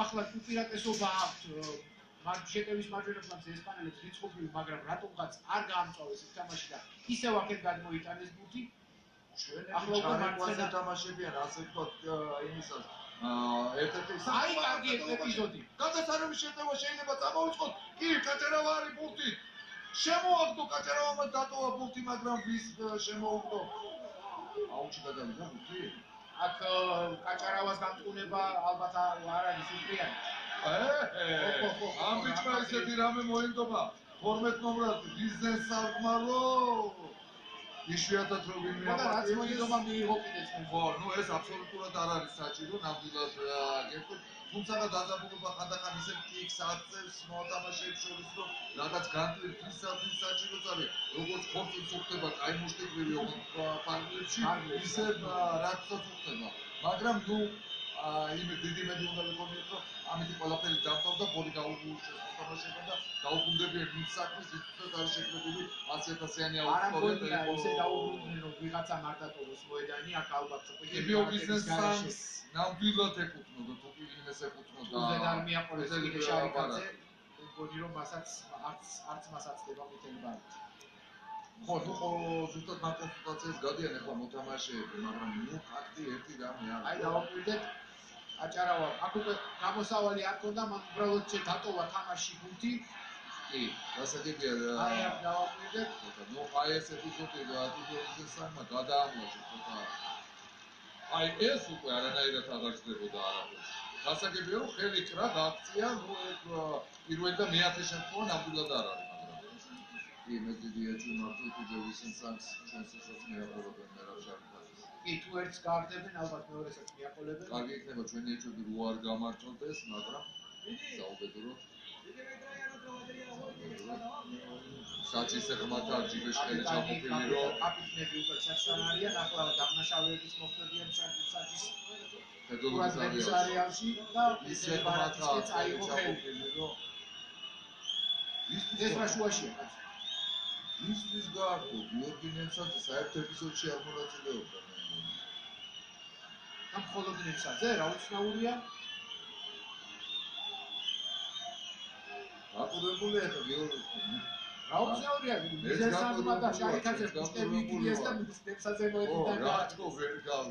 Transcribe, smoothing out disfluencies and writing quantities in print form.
ახლა უპირატესობა აქვთ შეტევის მარჯვენებლებს ესპანელებს რიცხობრივი, მაგრამ რატომღაც არ გაამწვავეს ის თამაში და ისევ აქეთ გადმოიტანეს ბუთი. ახლა უკვე მარცხენა თამაშებიან, ასე ვთქვათ, იმისას. ერთ-ერთი აი კარგი ეპიზოდი. გადასარევი შეტევა შეიძლება წამოვიწყოთ. კი, კატერავა არის ბურთი. შემოაგდო კატერავამ დატოვა ბურთი, მაგრამ ვის შემოუგდო? აუჩი გადავიდა ბურთი. აქ კაჭარავას გამწუნება ალბათ არ არის უპრიანი. ამ ბიჭმა ისეთი რამე მოენდობა. 12 ნომრად ბიზნეს სამყარო. იშვიათად რო ვინმე და რაც მოინდობა მიიღო კიდეც. ხო, ნუ ეს აბსოლუტურად არ არის საჭირო, ნამდვილად გეტყვით. თუმცა დაძაბულობა ხანდახან ისე კიქს აწევს მოთამაშეებს შორის, რომ რაღაც განტვირთ ისათვის საჭიროც არის, როგორც ხორცს უხდება კაი მუშტიგვირი პარტნიორებში, ისე რაღაცაც უხდება. მაგრამ ნუ იმ დიდი მედი უნდა ვიყოთ, რომ ამით ყველაფერი დამთავრდა, ბოლი გაუგულშეს მოთამაშეებმა და დაუბრუნდებიან იმ საქმეს, ვისაც არის შეკრებილი 100.000-იანი აუდიტორია. არა, ისე დაუბრუნდნენ, რომ ვიღაცა არ დატოვოს მოედანი, აქ ალბათ NBA ბიზნესს ნამდვილად ეკუთვნოდა, თუ კი იმეს ეკუთვნოდა. უზედ არ მიაყოლეს კიდე შარიკაძე, მგონი რომ მასაც არც მასაც ხდება მთელი ბარით. ხო, თუ ზუსტად მაგ კონსულტაციას გადიან ახლა მოთამაშეები, მაგრამ ნუ ფაქტი ერთი რამე არის. აი დავაკვირდეთ აჭარავა, აქ უკვე გამოსავალი არ ქონდა, მან უბრალოდ დატოვა თამაში ბუთი. კი, გასაგებია. აი აქ დავაკვირდეთ. ნუ აი ეს ეპიზოდი ადიდოიზეს სამა გადაამოშე ცოტა. აი ეს უკვე არანაირად აღარ ხდებოდა არაფერს. გასაგებია რომ ხელი კრა გააქცია, ნუ პირველი და მეათე შემთხვევა ნამდვილად არ არის, მაგრამ კი მე დიდი ეჭვი მართლა კიდევ ისინი სამს ჩვენსაც მეაყოლებენ მე რა შარიფაძეს. კი, თუ ერთს გააგდებენ, ალბათ მეორესაც მიაყოლებენ. კარგი იქნება ჩვენი ეჭვები რო არ გამარჯვდეს, მაგრამ საუბედუროთ საჭის ღმათა ჯიბეშხელი ჩამოფილი რომ კაპიტნები უკვე საჭსან არიან, ახლა დაღნაშავეების მოხდებიან საჭის ფედერალიზაციის არეალში და ისე ღმათა ჩამოფილი რომ ეს რა შუაშია? ისთვის გაარკვევ გიორგი ნემსაძე საერთო ეპიზოდში არ მონაწილეობდა. ამ მხოლოდ ნემსაძე რა უცნაურია? გაყურებულია ხა გიორგი. რა უცნაურია? მიზეზანმა და შარიკაძე ფუტები იქნიეს და ნემსაძე მოედიდან რა თქო ვერ გავი